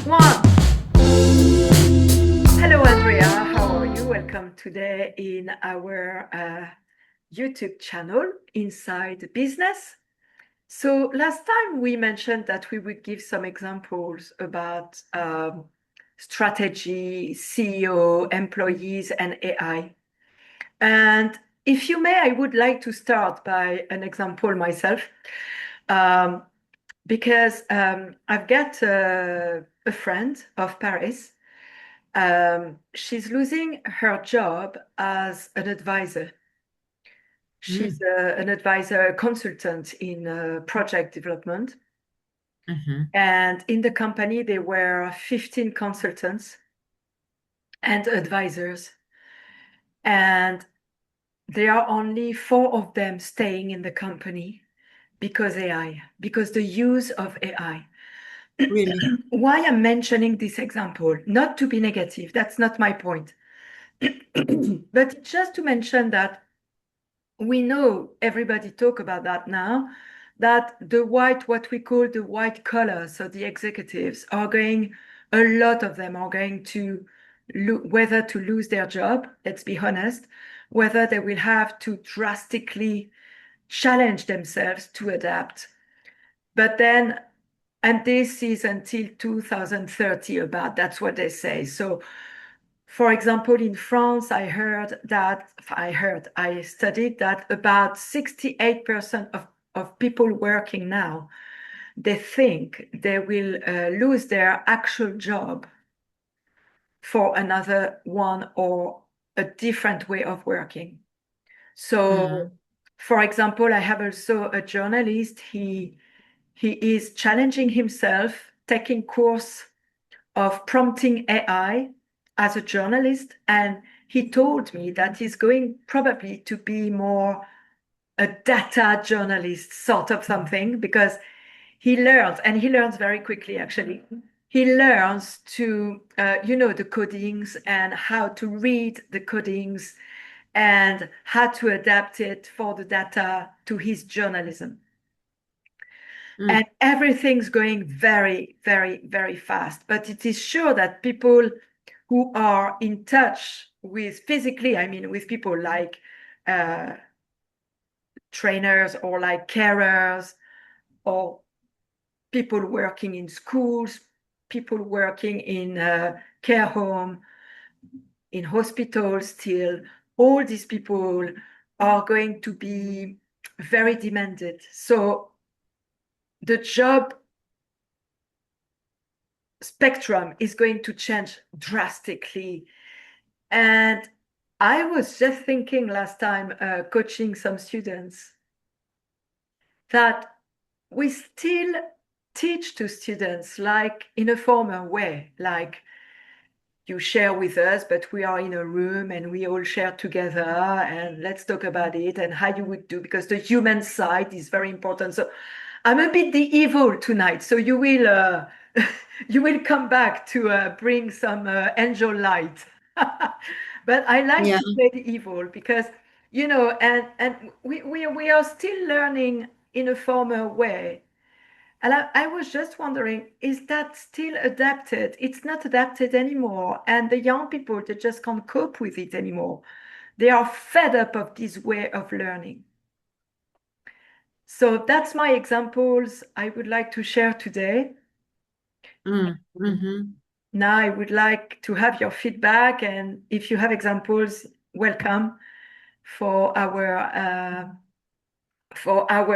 One. Hello, Andrea. How are you? Welcome today in our YouTube channel, Inside Business. So last time we mentioned that we would give some examples about strategy, CEO, employees, and AI. And if you may, I would like to start by an example myself. Because I've got a friend of Paris. She's losing her job as an advisor. She's an advisor, consultant in project development. And in the company, there were 15 consultants and advisors. And there are only 4 of them staying in the company because the use of AI. Really? Why I'm mentioning this example, not to be negative, that's not my point. But just to mention that we know, everybody talk about that now, that what we call the white collar, so the executives are going, a lot of them are going to whether to lose their job, let's be honest, whether they will have to drastically challenge themselves to adapt. But then, and this is until 2030 about, that's what they say. So for example, in France, I studied that about 68% of people working now, they think they will lose their actual job for another one or a different way of working. So, for example, I have also a journalist. He is challenging himself, taking course of prompting AI as a journalist, and he told me that he's going probably to be more a data journalist sort of something, because he learns very quickly, actually. He learns to the codings and how to read the codings and how to adapt it for the data to his journalism. And everything's going very, very, very fast. But it is sure that people who are in touch with physically, I mean, with people like trainers or like carers, or people working in schools, people working in care home, in hospitals still, all these people are going to be very demanded. So the job spectrum is going to change drastically. And I was just thinking last time, coaching some students, that we still teach to students like in a formal way, like you share with us, but we are in a room and we all share together and let's talk about it and how you would do, because the human side is very important. So I'm a bit the evil tonight. So you will you will come back to bring some angel light. But I like to play the evil because, and we are still learning in a formal way. And I was just wondering, is that still adapted? It's not adapted anymore. And the young people, they just can't cope with it anymore. They are fed up of this way of learning. So that's my examples I would like to share today. Now I would like to have your feedback, and if you have examples, welcome for our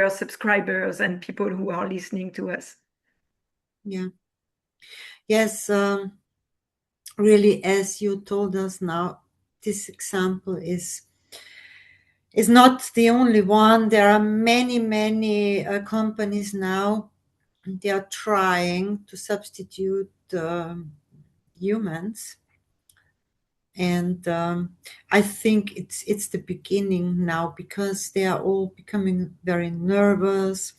subscribers and people who are listening to us. Yeah. Yes, really, as you told us now, this example is not the only one. There are many, many companies now. They are trying to substitute humans, and I think it's the beginning now, because they are all becoming very nervous.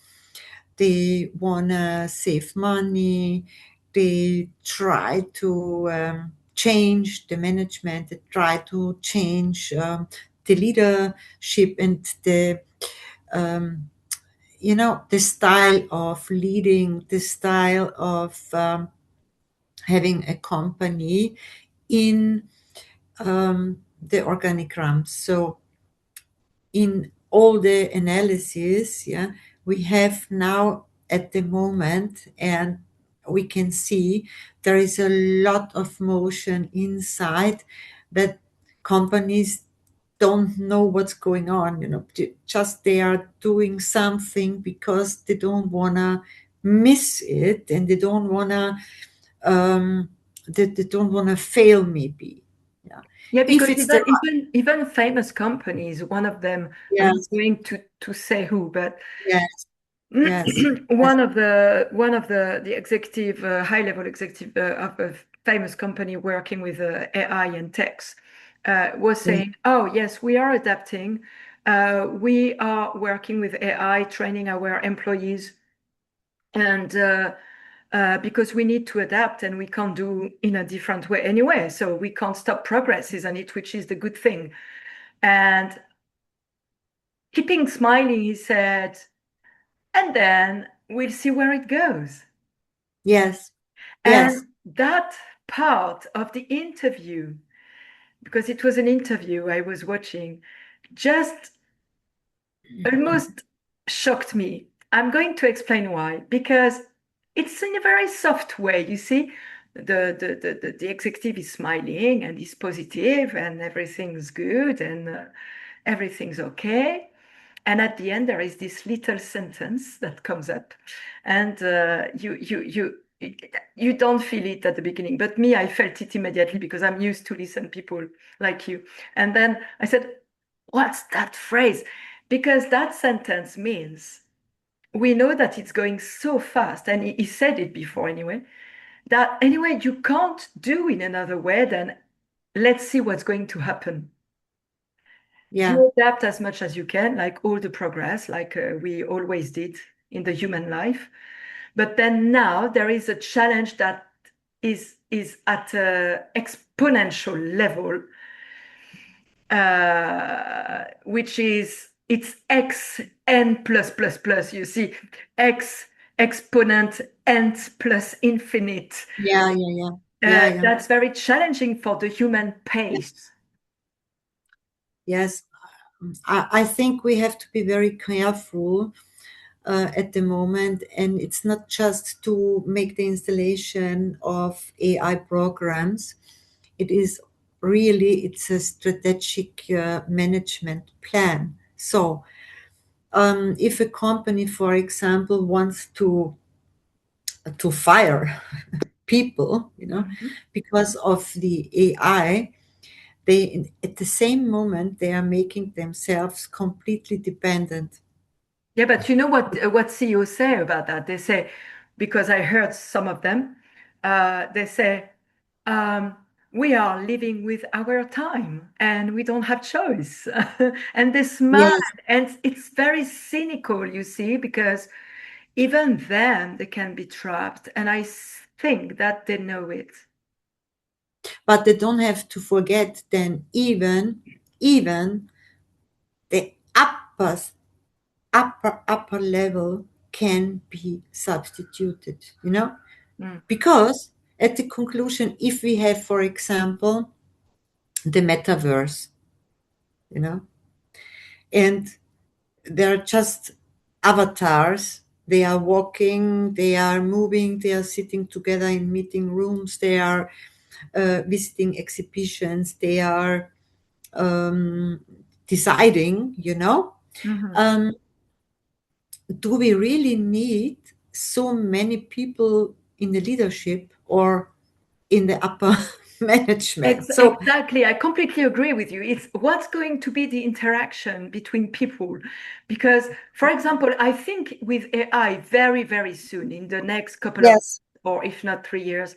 They want to save money. They try to change the management. They try to change the leadership and the style of leading, the style of having a company in the organigram. So in all the analysis, yeah, we have now at the moment, and we can see there is a lot of motion inside that companies don't know what's going on, just they are doing something because they don't want to miss it, and they don't want to they don't want to fail, maybe. Yeah, Yeah, if because it's the even famous companies, one of them, I'm not yes, going to say who, but yes, yes, yes, one of the executive high level executive of a famous company working with AI and techs was yes, saying, "Oh yes, we are adapting. We are working with AI, training our employees, and because we need to adapt, and we can't do in a different way anyway. So we can't stop progress, isn't it? Which is the good thing." And keeping smiling, he said, "And then we'll see where it goes." yes, yes, And that part of the interview, because it was an interview I was watching, just almost shocked me. I'm going to explain why. Because it's in a very soft way. You see, the executive is smiling and he's positive and everything's good and everything's okay. And at the end, there is this little sentence that comes up, and you don't feel it at the beginning. But me, I felt it immediately because I'm used to listen people like you. And then I said, "What's that phrase?" Because that sentence means we know that it's going so fast, and he said it before anyway. That anyway, you can't do in another way than let's see what's going to happen. yeah, You adapt as much as you can, like all the progress, like we always did in the human life. But then now there is a challenge that is at an exponential level, which is it's x n plus plus plus. You see, x exponent n plus infinite. yeah, yeah, yeah, yeah, yeah, That's very challenging for the human yes, pace. yes. I think we have to be very careful at the moment, and it's not just to make the installation of AI programs. It is really, it's a strategic management plan. So if a company, for example, wants to fire people, Mhm. because of the AI, they at the same moment they are making themselves completely dependent. Yeah, but you know what CEOs say about that? They say, because I heard some of them, they say, um, we are living with our time and we don't have choice. And they smile, Yes, and it's very cynical, you see, because even then they can be trapped. And I think that they know it. but they don't have to forget then even the upper level can be substituted, Mm. because at the conclusion, if we have, for example, the metaverse, you know and they're just avatars. They are walking, they are moving, they are sitting together in meeting rooms, they are visiting exhibitions, they are deciding, Mhm. um, do we really need so many people in the leadership or in the upper management? So, Exactly. I completely agree with you. It's what's going to be the interaction between people. Because, for example, I think with AI, very, very soon, in the next couple of, yes, or if not 3 years,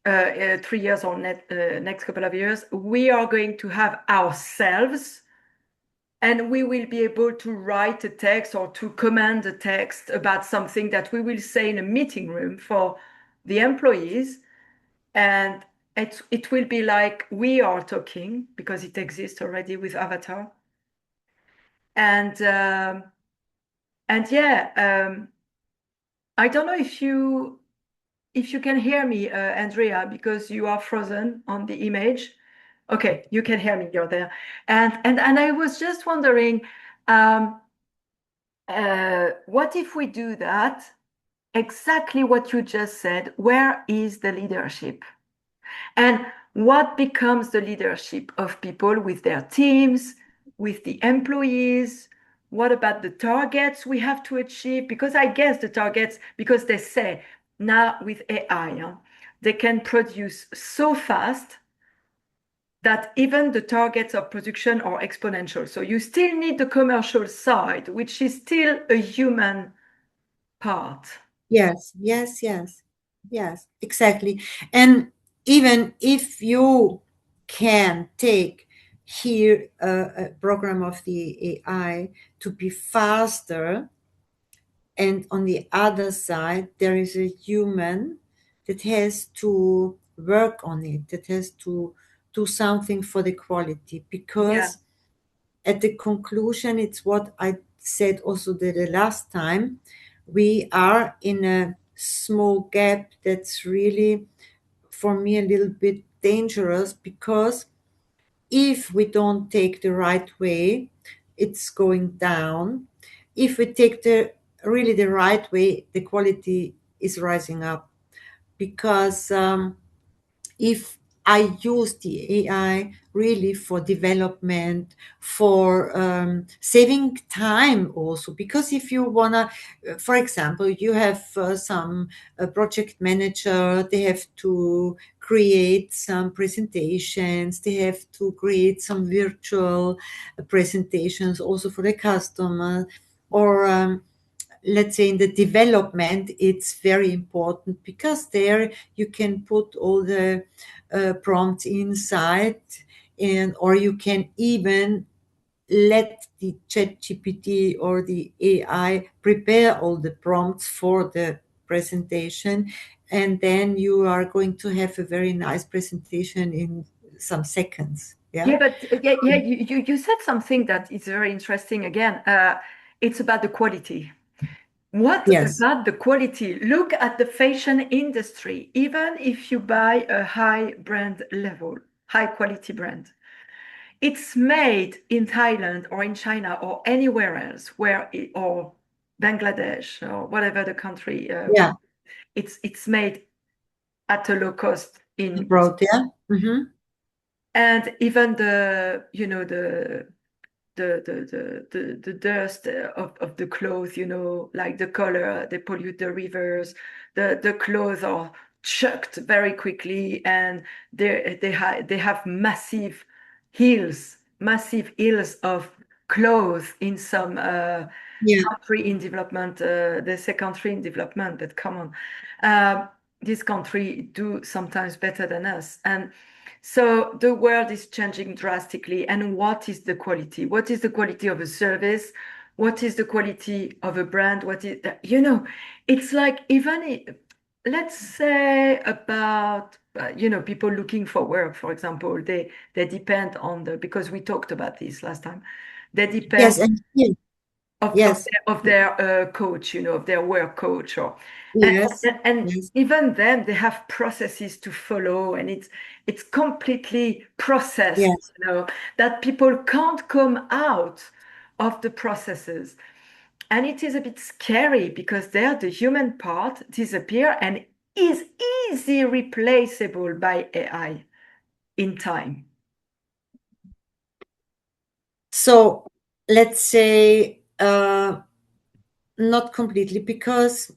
3 years or next couple of years, we are going to have ourselves, and we will be able to write a text or to command a text about something that we will say in a meeting room for the employees. And it will be like we are talking because it exists already with Avatar. And yeah, I don't know if you if you can hear me, Andrea, because you are frozen on the image. Okay, you can hear me. You're there, and I was just wondering, what if we do that? Exactly what you just said. Where is the leadership? And what becomes the leadership of people with their teams, with the employees? What about the targets we have to achieve? Because I guess the targets, because they say now with AI, they can produce so fast that even the targets of production are exponential. So you still need the commercial side, which is still a human part. Yes, yes, yes, yes, exactly. And even if you can take here a program of the AI to be faster, and on the other side, there is a human that has to work on it, that has to do something for the quality, Yeah. because at the conclusion, it's what I said also the last time, we are in a small gap that's really, for me, a little bit dangerous, because if we don't take the right way, it's going down. If we take the really the right way, the quality is rising up, because if I use the AI really for development, for saving time also, because if you wanna, for example, you have some project manager, they have to create some presentations, they have to create some virtual presentations also for the customer, or let's say in the development, it's very important, because there you can put all the prompts inside, and or you can even let the chat GPT or the AI prepare all the prompts for the presentation, and then you are going to have a very nice presentation in some seconds. Yeah. Yeah, but you said something that is very interesting again. It's about the quality. What Yes. about the quality? Look at the fashion industry. Even if you buy a high brand level, high quality brand, it's made in Thailand or in China or anywhere else or Bangladesh or whatever the country. Yeah. It's made at a low cost in, Abroad. Yeah. Mm-hmm. and even the dust of the clothes, like the color, they pollute the rivers. The clothes are chucked very quickly, and they have massive hills of clothes in some Yeah. country in development. They say country in development, but come on, this country do sometimes better than us, and so the world is changing drastically. And what is the quality? What is the quality of a service? What is the quality of a brand? What is, it's like let's say about, people looking for work, for example, they depend on because we talked about this last time. They Yes. depend And here, of, of yes. their, of their coach, of their work coach, and, Yes. and Yes. even then they have processes to follow, and it's completely processed, Yes. that people can't come out of the processes. And it is a bit scary, because there the human part disappear and is easy replaceable by AI in time. So let's say not completely, because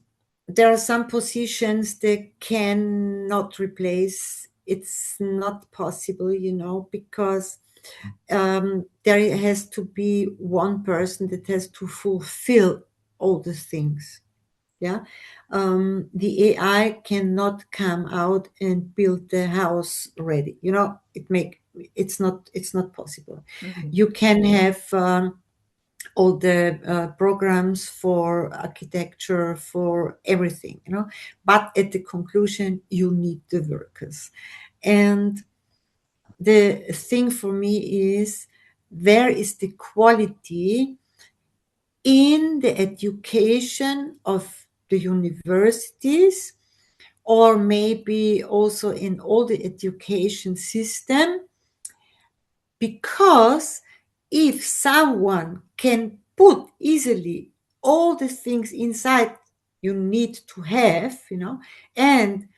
there are some positions that cannot replace. It's not possible, because there has to be one person that has to fulfill all the things. Yeah. The AI cannot come out and build the house ready. It's not possible. Mhm. You can have all the programs for architecture, for everything, but at the conclusion, you need the workers. And the thing for me is, where is the quality in the education of the universities, or maybe also in all the education system, because if someone can put easily all the things inside you need to have, and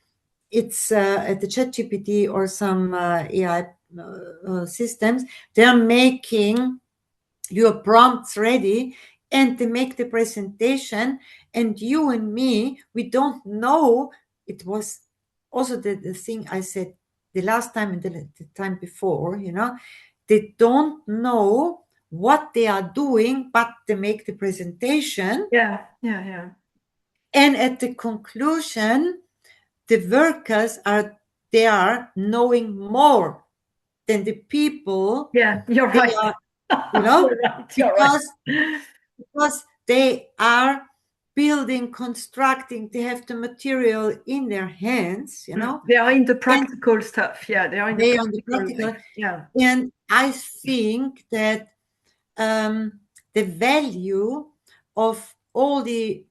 it's at the ChatGPT or some AI systems, they're making your prompts ready and they make the presentation, and you and me, we don't know. It was also the thing I said the last time and the time before, they don't know what they are doing, but they make the presentation. Yeah, yeah, yeah. And at the conclusion, the workers they are knowing more than the people. Yeah, you're They right. are, you know, You're right, you're right. because they are building, constructing, they have the material in their hands, They are in the and practical stuff. Yeah, they are in the they are on the practical practical. thing. Yeah. And I think that the value of all the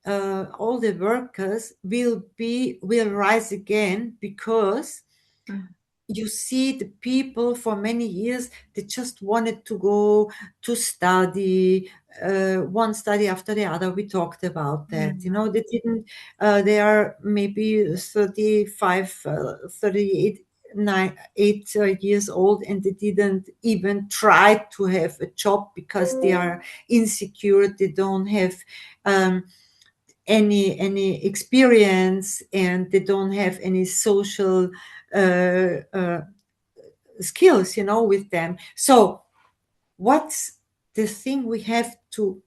workers will rise again, because Mm. you see the people for many years, they just wanted to go to study, one study after the other. We talked about that, they didn't, they are maybe 35, 38, 8 years old, and they didn't even try to have a job because they are insecure, they don't have any experience, and they don't have any social uh, uh, skills, with them. So what's the thing we have to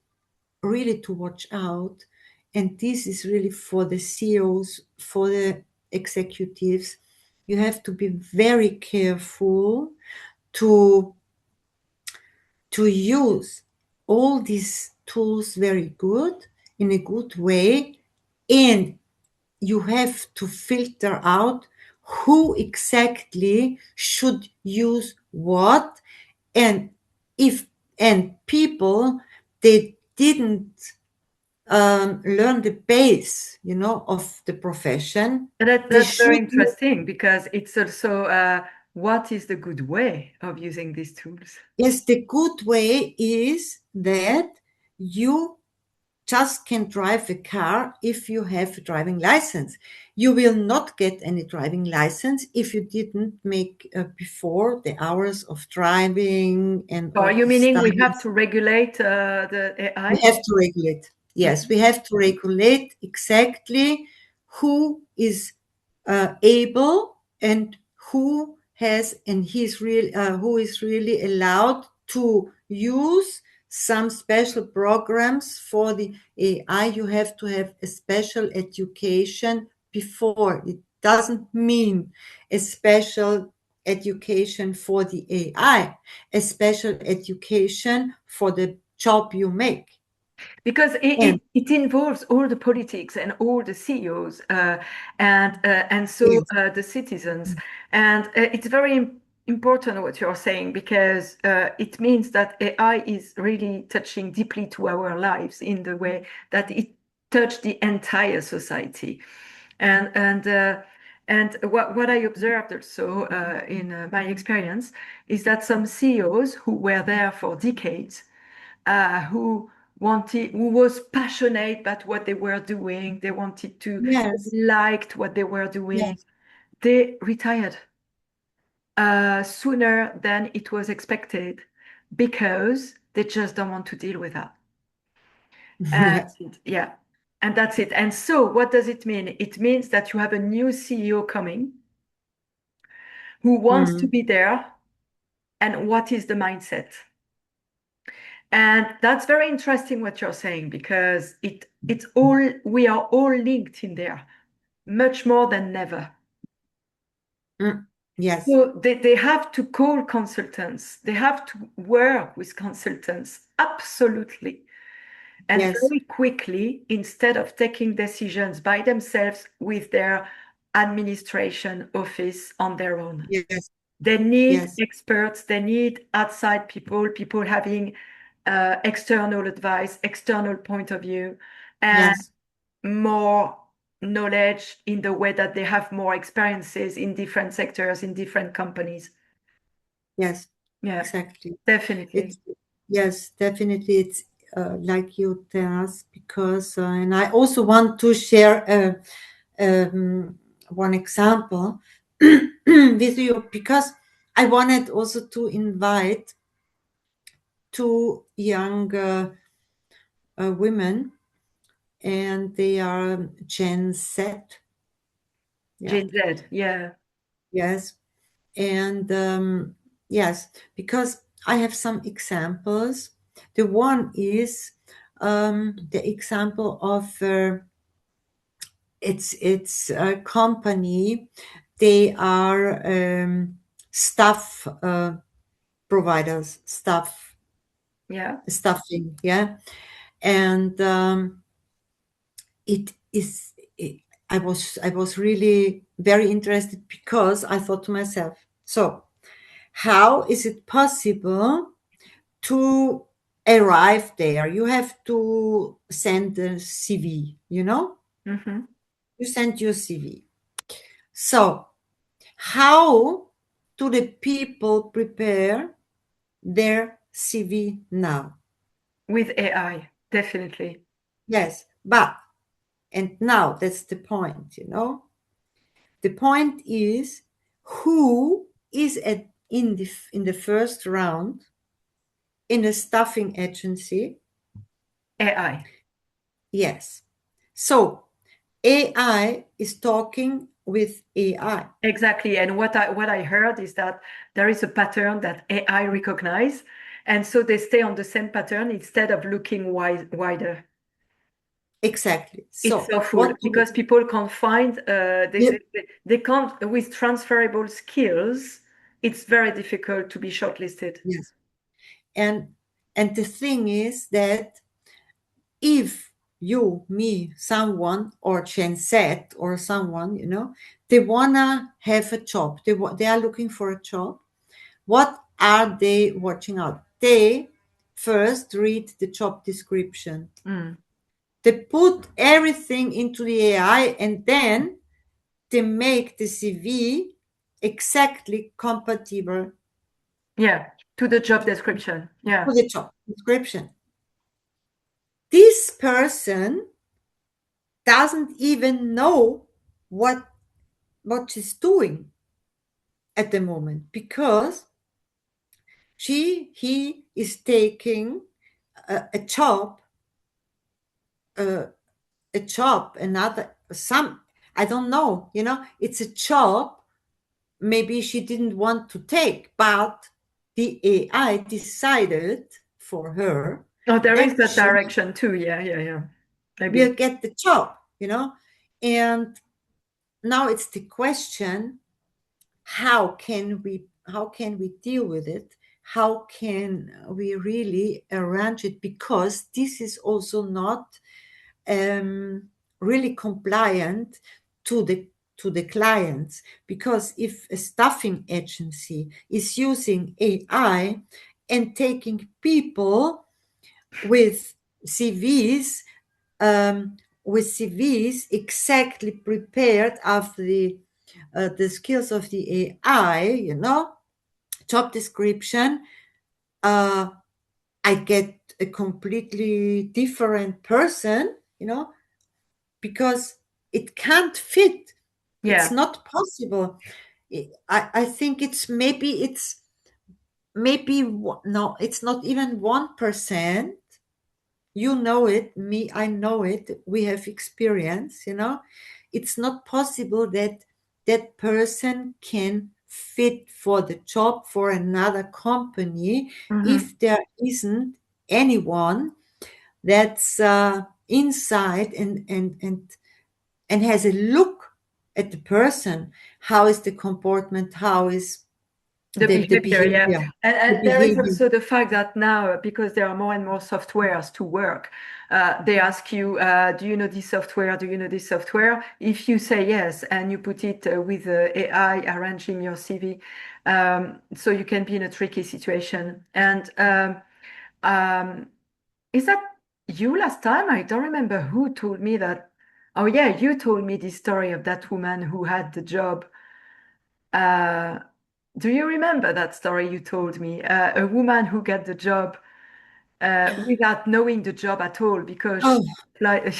really to watch out, and this is really for the CEOs, for the executives, you have to be very careful to use all these tools very good, in a good way, and you have to filter out who exactly should use what, and if and people, they didn't learn the base, of the profession. And They that's very should. interesting because it's also what is the good way of using these tools? Yes, the good way is that you just can drive a car if you have a driving license. You will not get any driving license if you didn't make before the hours of driving and Or are all you the meaning we have studies. to regulate the We AI? have to regulate. Yes, we have to regulate exactly who is able, and who has, and who is really allowed to use some special programs for the AI. You have to have a special education before. It doesn't mean a special education for the AI, a special education for the job you make. Because And it involves all the politics and all the CEOs and so yes, the citizens. And it's very important what you're saying, because it means that AI is really touching deeply to our lives in the way that it touched the entire society. And what I observed also in my experience is that some CEOs who were there for decades, who was passionate about what they were doing, they wanted to, yes, liked what they were doing, yes, they retired sooner than it was expected because they just don't want to deal with that. yes, And yeah, and that's it. And so what does it mean? It means that you have a new CEO coming who wants to mm, be there. And what is the mindset? And that's very interesting what you're saying, because it's all, we are all linked in there, much more than never. yes, So they have to call consultants, they have to work with consultants, absolutely. And yes, very quickly, instead of taking decisions by themselves with their administration office on their own. yes, They need yes, experts, they need outside people, people having external advice, external point of view, and yes, more. knowledge in the way that they have more experiences in different sectors, in different companies. Yes, Yeah, exactly. definitely. Yes, definitely. It's like you tell us because, and I also want to share one example with you because I wanted also to invite two young women, and they are Gen Z. Yeah. Gen Z, yeah. Yes. And yes, because I have some examples. The one is the example of it's a company. They are staff providers, Yeah. staffing, yeah, and it is. I was really very interested because I thought to myself, so how is it possible to arrive there? You have to send a CV, Mm-hmm. you send your CV. So, how do the people prepare their CV now? With AI, definitely. Yes, but, and now that's the point. The point is who is in the first round in a staffing agency? AI. Yes. So AI is talking with AI. Exactly. And what I heard is that there is a pattern that AI recognize, and so they stay on the same pattern instead of looking wider. Exactly. It's So awful what do because people can't find you, they can't with transferable skills. It's very difficult to be shortlisted. yes. And the thing is that if you, me, someone, or Gen Z or someone, they wanna have a job. They are looking for a job. What are they watching out? They first read the job description. Mm. They put everything into the AI, and then they make the CV exactly compatible Yeah, to the job description. Yeah. to the job description. This person doesn't even know what she's doing at the moment because he is taking a job, uh, another some, I don't know, it's a job maybe she didn't want to take, but the AI decided for her Oh, there is that that she direction too. Yeah, yeah, yeah. will Maybe. get the job. And now it's the question, how can we deal with it? How can we really arrange it? Because this is also not really compliant to the clients, because if a staffing agency is using AI and taking people with CVs with CVs exactly prepared after the skills of the AI, job description, uh, I get a completely different person, because it can't fit. It's Yeah. not possible. I think no, it's not even 1%. You know it, me, I know it. We have experience. It's not possible that that person can fit for the job for another company Hmm. if there isn't anyone that's inside and has a look at the person. How is the comportment? How is The the behavior, yeah. behavior? The And there is behavior. also the fact that now, because there are more and more softwares to work, they ask you, do you know this software? Do you know this software? If you say yes, and you put it with AI arranging your CV, so you can be in a tricky situation. And is that you last time? I don't remember who told me that Oh yeah, you told me the story of that woman who had the job. Uh, do you remember that story you told me? A woman who got the job without knowing the job at all because Oh, like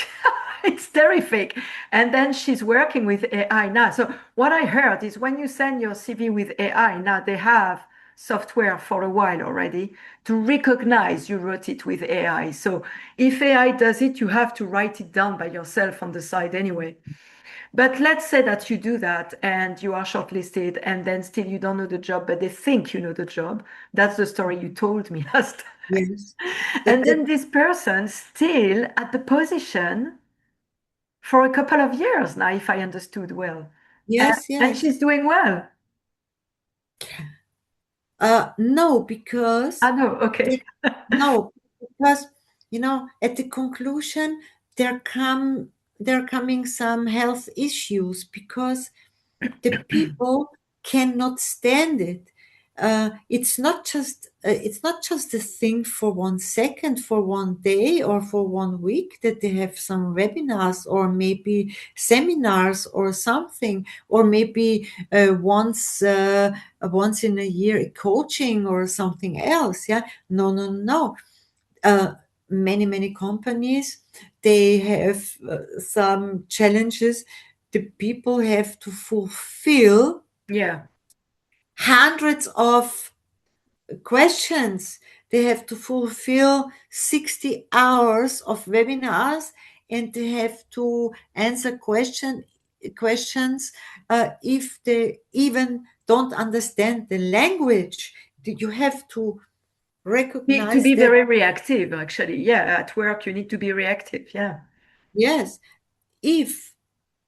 it's terrific. And then she's working with AI now. So what I heard is when you send your CV with AI, now they have software for a while already to recognize you wrote it with AI. So if AI does it, you have to write it down by yourself on the side anyway. But let's say that you do that and you are shortlisted and then still you don't know the job, but they think you know the job. That's the story you told me last time. yes. That, And that, then this person still at the position for a couple of years now, if I understood well. yes, And yes. she's doing well. No, because I know, the, okay. no, because at the conclusion there come there are coming some health issues because the people cannot stand it. It's not just a thing for 1 second, for 1 day, or for 1 week that they have some webinars or maybe seminars or something, or maybe once in a year a coaching or something else. Yeah, no, no, no. Uh, many companies, they have some challenges. The people have to fulfill Yeah. hundreds of questions. They have to fulfill 60 hours of webinars, and they have to answer questions if they even don't understand the language. You have to To recognize be that. very reactive, actually. Yeah, at work, you need to be reactive. Yeah. Yes, if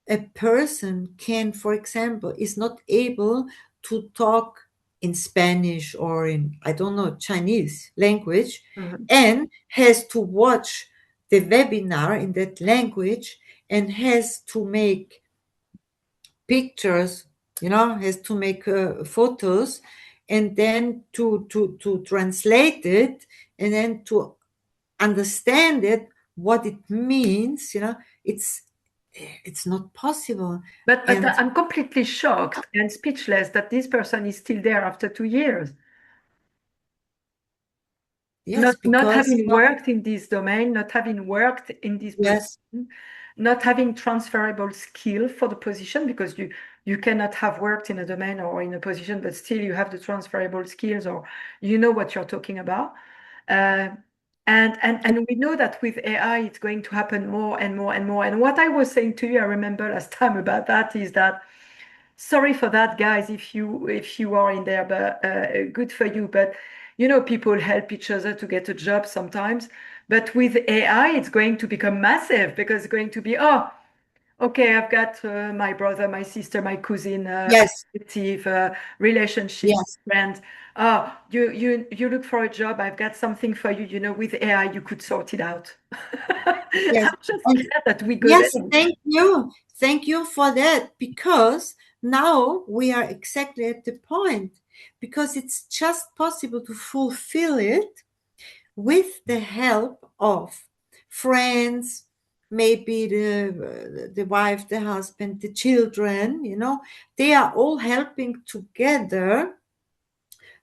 a person can, for example, is not able to talk in Spanish or in, I don't know, Chinese language, Mhm. and has to watch the webinar in that language and has to make pictures, has to make photos, and then to translate it, and then to understand it, what it means, it's not possible. But And I'm completely shocked and speechless that this person is still there after 2 years. yes, Not because having worked in this domain, not having worked in this yes, position, not having transferable skill for the position, because you cannot have worked in a domain or in a position, but still you have the transferable skills or you know what you're talking about. Uh, and we know that with AI, it's going to happen more and more and more. And what I was saying to you, I remember last time about that, is that sorry for that, guys, if you are in there, but good for you. But people help each other to get a job sometimes. But with AI, it's going to become massive because it's going to be, oh, okay, I've got my brother, my sister, my cousin, yes, active relationship, yes, friend. Oh, you look for a job. I've got something for you. With AI, you could sort it out. yes. I'm just And glad that we go yes, there. thank you for that, because now we are exactly at the point, because it's just possible to fulfill it with the help of friends, maybe the wife, the husband, the children. They are all helping together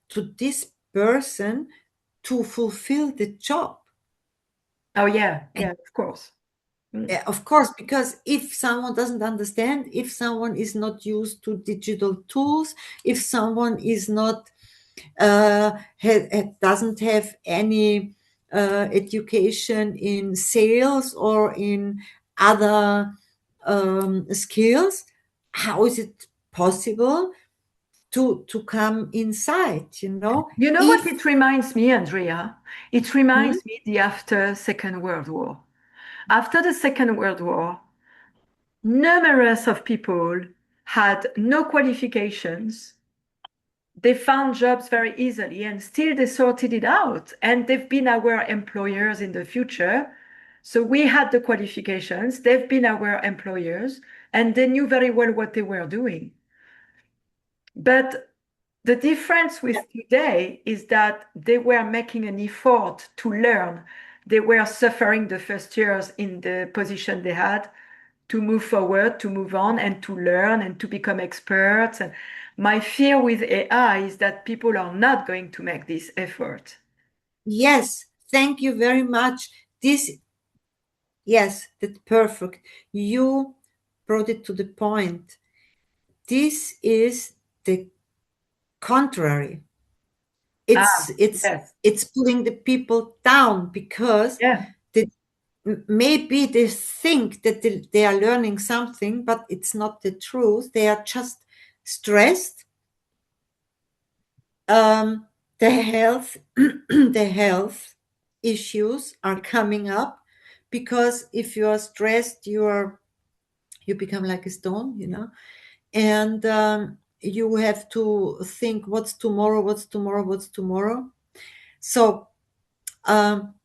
to this person to fulfill the job. Oh yeah, And yeah, of course. Mm. of course, because if someone doesn't understand, if someone is not used to digital tools, if someone is not doesn't have any education in sales or in other skills, how is it possible to come inside? You know what If it reminds me, Andrea? It Hmm? reminds me the after Second World War. After the Second World War, numerous of people had no qualifications. They found jobs very easily and still they sorted it out. And they've been our employers in the future. So we had the qualifications, they've been our employers, and they knew very well what they were doing. But the difference with today is that they were making an effort to learn. They were suffering the first years in the position they had. to move forward, to move on, and to learn and to become experts. And my fear with AI is that people are not going to make this effort. Yes, thank you very much. This, yes, that's perfect. You brought it to the point. This is the contrary. It's Ah, it's yes. it's pulling the people down because Yeah. the, maybe they think that they are learning something, but it's not the truth. They are just stressed. Um, the health the health issues are coming up because if you are stressed, you become like a stone, and you have to think what's tomorrow, what's tomorrow, what's tomorrow. So um,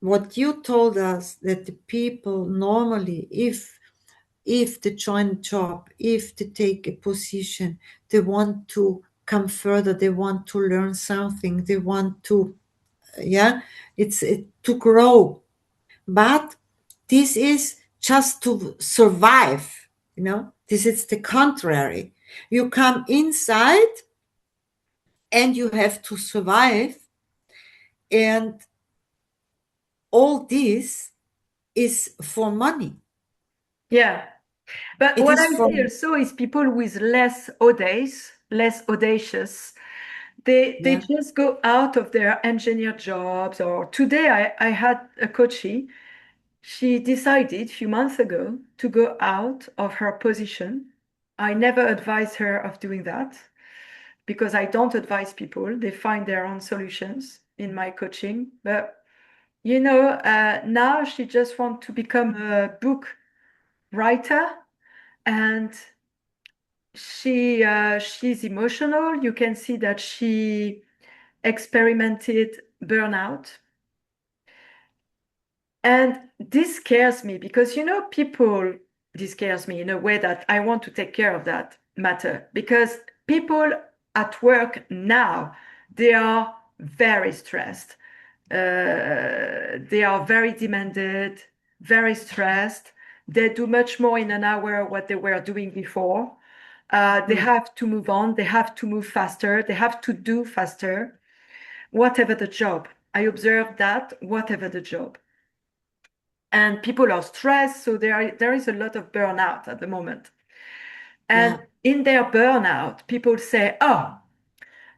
what you told us that the people normally, if they join a job, if they take a position, they want to come further, they want to learn something, they want to, yeah, to grow. But this is just to survive, this is the contrary. You come inside and you have to survive, and all this is for money. Yeah. But It what is I for, see also is people with less audace, less audacious. They yeah, just go out of their engineer jobs. Or today I had a coachee. She decided a few months ago to go out of her position. I never advise her of doing that because I don't advise people. They find their own solutions in my coaching. But now she just wants to become a book writer, and she's emotional. You can see that she experimented burnout. And this scares me because, this scares me in a way that I want to take care of that matter, because people at work now, they are very stressed. They are very demanded, very stressed. They do much more in an hour what they were doing before. They mm, have to move on. They have to move faster. They have to do faster, whatever the job. I observe that, whatever the job. And people are stressed, so there is a lot of burnout at the moment. yeah, And in their burnout, people say, oh,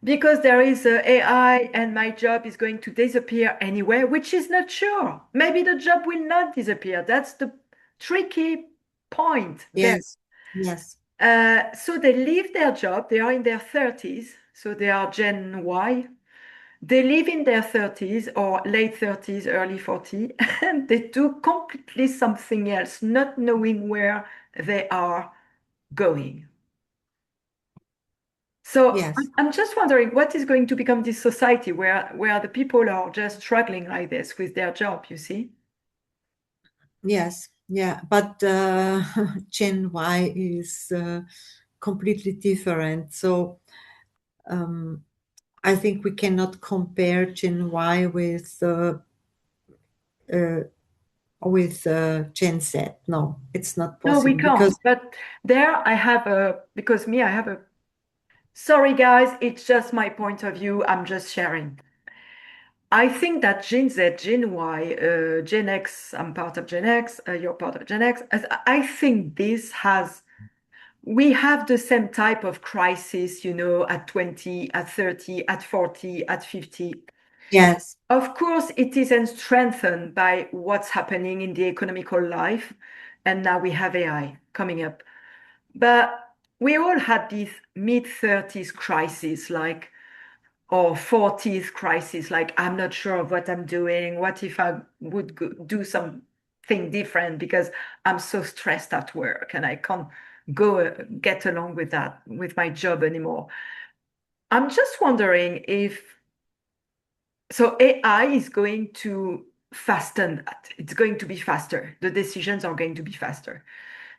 because there is a AI and my job is going to disappear anyway, which is not sure. Maybe the job will not disappear. That's the tricky point there. yes, yes, So they leave their job. They are in their 30s. So they are Gen Y. They live in their 30s or late 30s, early 40s, and they do completely something else, not knowing where they are going. So yes, I'm just wondering what is going to become this society where the people are just struggling like this with their job, you see? yes, yeah. But Gen Y is completely different. So um, I think we cannot compare Gen Y uh, with Gen Z. No, it's not No, we possible can't. because, But there I have because me, I have sorry guys, it's just my point of view. I'm just sharing. I think that Gen Z, Gen Y, Gen X, I'm part of Gen X, you're part of Gen X. I think we have the same type of crisis, at 20, at 30, at 40, at 50. yes, Of course, it isn't strengthened by what's happening in the economical life. And now we have AI coming up. But we all had these mid-30s crises, or 40s crisis, like I'm not sure of what I'm doing. What if I would do something different because I'm so stressed at work and I can't go get along with that, with my job anymore. I'm just wondering if so AI is going to fasten that. It's going to be faster. The decisions are going to be faster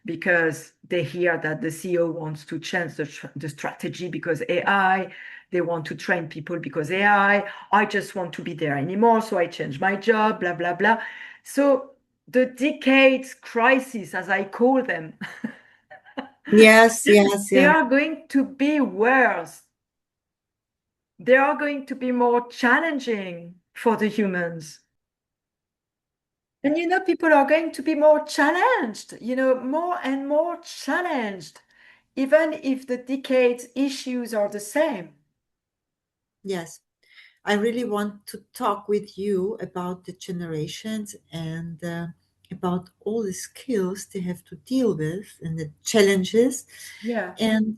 because they hear that the CEO wants to change the strategy because AI, they want to train people because AI, I just want to be there anymore, so I change my job, blah, blah, blah. So the decades crisis, as I call them, Yes, yes, they yeah. are going to be worse. They are going to be more challenging for the humans. And people are going to be more challenged, more and more challenged, even if the decades issues are the same. Yes. I really want to talk with you about the generations and about all the skills they have to deal with and the challenges. Yeah. And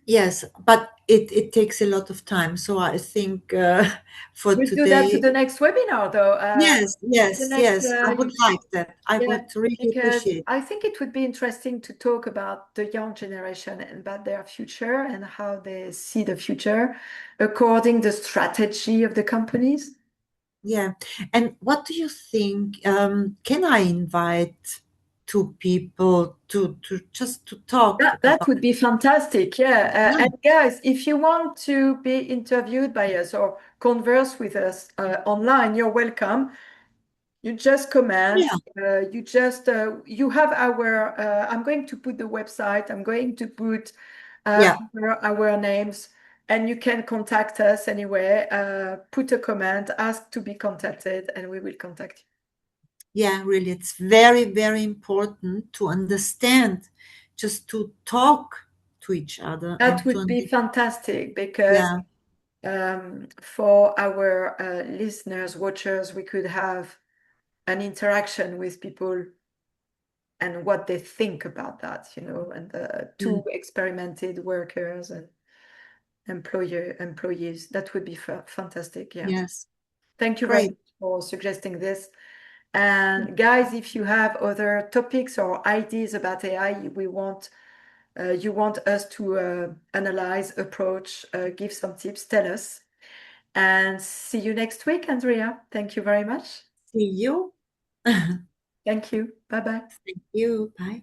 yes, but it takes a lot of time. So I think for We'll do that to today, the next webinar, though. yes, The yes, next, yes, I would like that. I yeah, would really because appreciate. I think it would be interesting to talk about the young generation and about their future and how they see the future according the strategy of the companies. Yeah. And what do you think? Can I invite two people to just to talk That about? would be fantastic. Yeah. Yeah, And guys, if you want to be interviewed by us or converse with us online, you're welcome. You just comment. yeah, You have our. I'm going to put the website. I'm going to put yeah. our names, and you can contact us anyway. Put a comment, ask to be contacted, and we will contact you. Yeah, really, it's very, very important to understand, just to talk to each other That and to would be fantastic because yeah, for our listeners, watchers, we could have an interaction with people and what they think about that, and the two mm, experimented workers and employees. That would be fantastic. Yeah. yes, Thank you very great. much for suggesting this. And guys, if you have other topics or ideas about AI, you want us to analyze, approach, give some tips, tell us. And see you next week, Andrea. Thank you very much. See you. Thank Thank you. Bye bye. you. Bye.